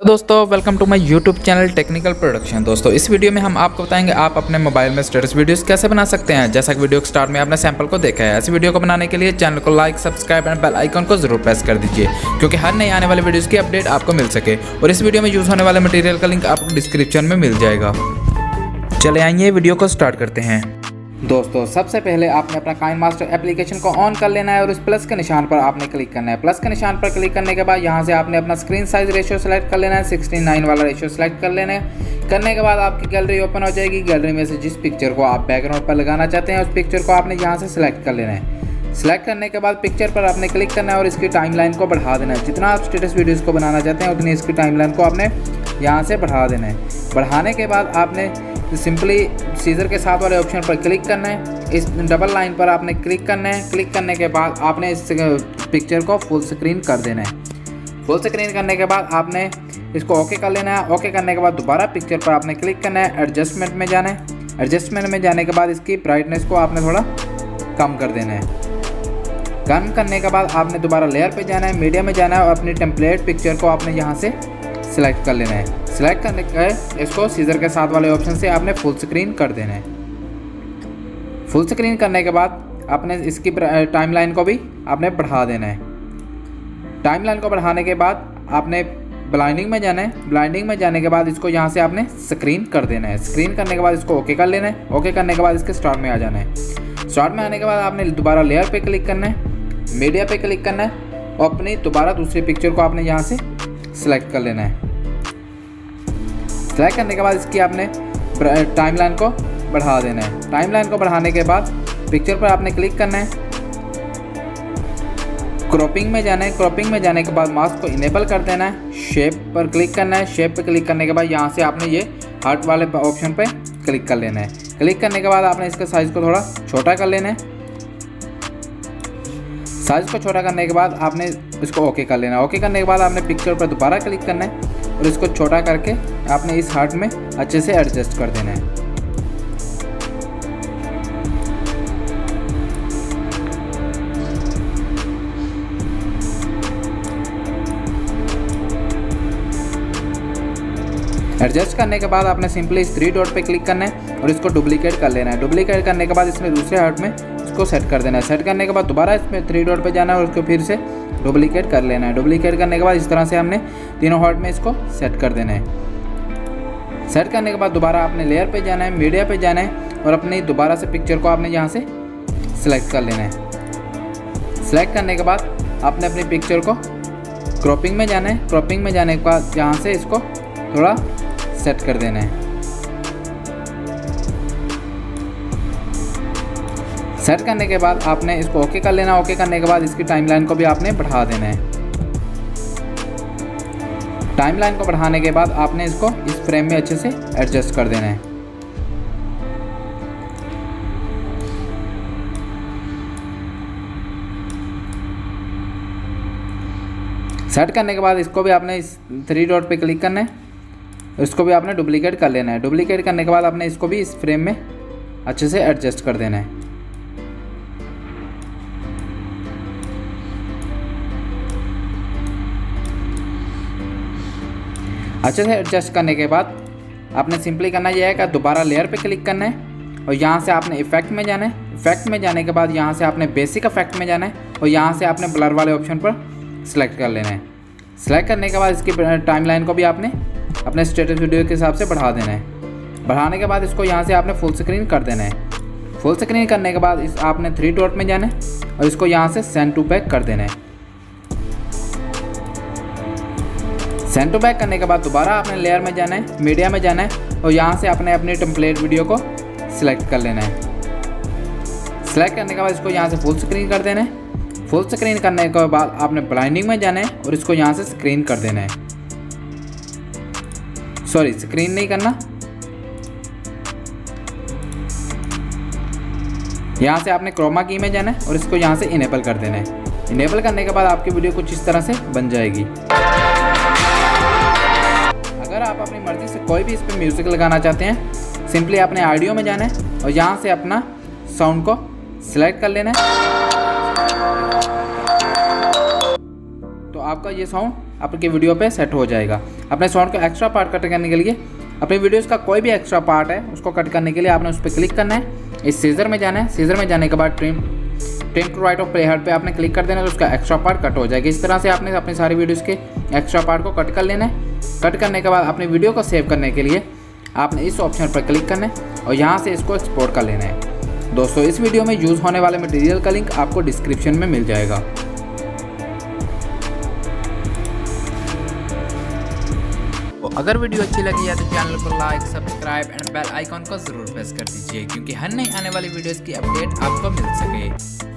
दोस्तों welcome to my YouTube channel technical production. दोस्तों इस वीडियो में हम आपको बताएंगे आप अपने मोबाइल में स्टेटस वीडियोस कैसे बना सकते हैं। जैसा कि वीडियो के स्टार्ट में आपने सैंपल को देखा है, ऐसी वीडियो को बनाने के लिए चैनल को like, subscribe and bell icon को जरूर प्रेस कर दीजिए, क्योंकि हर नई आने वाले वीडियोस की अपडेट आपको मिल सके। और इस वीडियो में यूज़ होने वाले मटेरियल का लिंक आपको डिस्क्रिप्शन में मिल जाएगा। चले आइए वीडियो को स्टार्ट करते हैं। दोस्तों सबसे पहले आपने अपना काइनमास्टर एप्लीकेशन को ऑन कर लेना है और उस प्लस के निशान पर आपने क्लिक करना है। प्लस के निशान पर क्लिक करने के बाद यहाँ से आपने अपना स्क्रीन साइज रेशियो सेलेक्ट कर लेना है, 16:9 वाला रेशियो सेलेक्ट कर लेना है। करने के बाद आपकी गैलरी ओपन हो जाएगी। गैलरी में से जिस पिक्चर को आप बैकग्राउंड पर लगाना चाहते हैं उस पिक्चर को आपने यहाँ से सिलेक्ट कर लेना है। सिलेक्ट करने के बाद पिक्चर पर आपने क्लिक करना है और इसकी टाइमलाइन को बढ़ा देना है। जितना आप स्टेटस वीडियोज़ को बनाना चाहते हैं उतनी इसकी टाइमलाइन को आपने यहाँ से बढ़ा देना है। बढ़ाने के बाद आपने सिंपली सीजर के साथ वाले ऑप्शन पर क्लिक करना है। इस डबल लाइन पर आपने क्लिक करना है। क्लिक करने के बाद आपने इस पिक्चर को फुल स्क्रीन कर देना है। फुल स्क्रीन करने के बाद आपने इसको ओके कर लेना है। ओके करने के बाद दोबारा पिक्चर पर आपने क्लिक करना है। एडजस्टमेंट में जाना है। एडजस्टमेंट में जाने के बाद इसकी ब्राइटनेस को आपने थोड़ा कम कर देना है। कम करने के बाद आपने दोबारा लेयर पे जाना है, मीडिया में जाना है और अपनी टेम्पलेट पिक्चर को आपने यहाँ से सिलेक्ट कर लेना है। सिलेक्ट करने के इसको सीजर के साथ वाले ऑप्शन से आपने फुल स्क्रीन कर देना है। फुल स्क्रीन करने के बाद आपने इसकी टाइमलाइन को भी आपने बढ़ा देना है। टाइमलाइन को बढ़ाने के बाद आपने ब्लाइंडिंग में जाना है। ब्लाइंडिंग में जाने के बाद इसको यहाँ से आपने स्क्रीन कर देना है। स्क्रीन करने के बाद इसको ओके कर लेना है। ओके करने के बाद इसके स्टार्ट में आ जाना है। स्टार्ट में आने के बाद आपने दोबारा लेयर पे क्लिक करना है, मीडिया पे क्लिक करना है और अपनी दोबारा दूसरी पिक्चर को आपने यहाँ से सिलेक्ट कर लेना है। सिलेक्ट करने के बाद इसकी आपने टाइमलाइन को बढ़ा देना है। टाइमलाइन को बढ़ाने के बाद पिक्चर पर आपने क्लिक करना है। क्रॉपिंग में जाना है। क्रॉपिंग में जाने के बाद मास्क को इनेबल कर देना है। शेप पर क्लिक करना है। शेप पर क्लिक करने के बाद यहाँ से आपने ये हार्ट वाले ऑप्शन पे क्लिक कर लेना है। क्लिक करने के बाद आपने इसका साइज़ को थोड़ा छोटा कर लेना है। साइज़ को छोटा करने के बाद आपने इसको ओके कर लेना है। ओके करने के बाद आपने पिक्चर पर दोबारा क्लिक करना है और इसको छोटा करके आपने इस हार्ट में अच्छे से एडजस्ट कर देना है। एडजस्ट करने के बाद आपने सिंपली इस 3 डॉट पे क्लिक करना है और इसको डुप्लीकेट कर लेना है। डुप्लीकेट करने के बाद इसमें दूसरे हार्ट में इसको सेट कर देना है। सेट करने के बाद दोबारा इसमें 3 डॉट पे जाना है और उसको फिर से डुप्लीकेट कर लेना है। डुप्लीकेट करने के बाद इस तरह से हमने तीनों हार्ट में इसको सेट कर देना है। सेट करने के बाद दोबारा आपने लेयर पे जाना है, मीडिया पे जाना है और अपनी दोबारा से पिक्चर को आपने यहाँ से सिलेक्ट कर लेना है। सिलेक्ट करने के बाद आपने अपनी पिक्चर को क्रॉपिंग में जाना है। क्रॉपिंग में जाने के बाद यहाँ से इसको थोड़ा सेट कर देना है। सेट करने के बाद आपने इसको ओके कर लेना। ओके करने के बाद इसकी टाइमलाइन को भी आपने बढ़ा देना है। टाइमलाइन को बढ़ाने के बाद आपने इसको इस फ्रेम में अच्छे से एडजस्ट कर देना है। सेट करने के बाद इसको भी आपने इस 3 डॉट पे क्लिक करना है। इसको भी आपने डुप्लीकेट कर लेना है। डुप्लीकेट करने के बाद आपने इसको भी इस फ्रेम में अच्छे से एडजस्ट कर देना है। अच्छे से एडजस्ट करने के बाद आपने सिंपली करना यह है कि दोबारा लेयर पे क्लिक करना है और यहाँ से आपने इफेक्ट में जाना है। इफेक्ट में जाने के बाद यहाँ से आपने बेसिक इफेक्ट में जाना है और यहाँ से आपने ब्लर वाले ऑप्शन पर सिलेक्ट कर लेना है। सिलेक्ट करने के बाद इसकी टाइमलाइन को भी आपने अपने स्टेटस वीडियो के हिसाब से बढ़ा देना है। बढ़ाने के बाद इसको यहाँ से आपने फुल स्क्रीन कर देना है। फुल स्क्रीन करने के बाद इस आपने 3 डॉट में जाना है और इसको यहाँ से सेंड टू बैक कर देना है। सेंड टू बैक करने के बाद दोबारा आपने लेयर में जाना है, मीडिया में जाना है और यहाँ से आपने अपनी टेम्पलेट वीडियो को सिलेक्ट कर लेना है। सिलेक्ट करने के बाद इसको यहाँ से फुल स्क्रीन कर देना है। फुल स्क्रीन करने के बाद आपने ब्लाइंडिंग में जाना है और इसको यहाँ से स्क्रीन कर देना है। सॉरी, स्क्रीन नहीं करना, यहाँ से आपने क्रोमा की में जाना है और इसको यहाँ से इनेबल कर देना है। इनेबल करने के बाद आपकी वीडियो कुछ इस तरह से बन जाएगी। आप अपनी मर्ज़ी से कोई भी इस पर म्यूज़िक लगाना चाहते हैं, सिंपली आपने ऑडियो में जाना है और यहाँ से अपना साउंड को सिलेक्ट कर लेना है। तो आपका ये साउंड आपके वीडियो पे सेट हो जाएगा। अपने साउंड को एक्स्ट्रा पार्ट कट करने के लिए, अपनी वीडियोस का कोई भी एक्स्ट्रा पार्ट है उसको कट करने के लिए आपने उस पर क्लिक करना है। इस सीजर में जाना है। सीजर में जाने के बाद trim to right of play head पे आपने क्लिक कर देना है, तो उसका एक्स्ट्रा पार्ट कट हो जाएगा। इस तरह से आपने अपनी सारी वीडियोस के एक्स्ट्रा पार्ट को कट कर लेना है। कट करने के बाद अपनी वीडियो को सेव करने के लिए आपने इस ऑप्शन पर क्लिक करना है और यहाँ से इसको एक्सपोर्ट कर लेना है। दोस्तों, इस वीडियो में यूज़ होने वाले मटेरियल का लिंक आपको डिस्क्रिप्शन में मिल जाएगा। अगर वीडियो अच्छी लगी है तो चैनल को like, subscribe and bell icon को जरूर प्रेस कर दीजिए, क्योंकि हर नई आने वाली वीडियोस की अपडेट आपको मिल सके।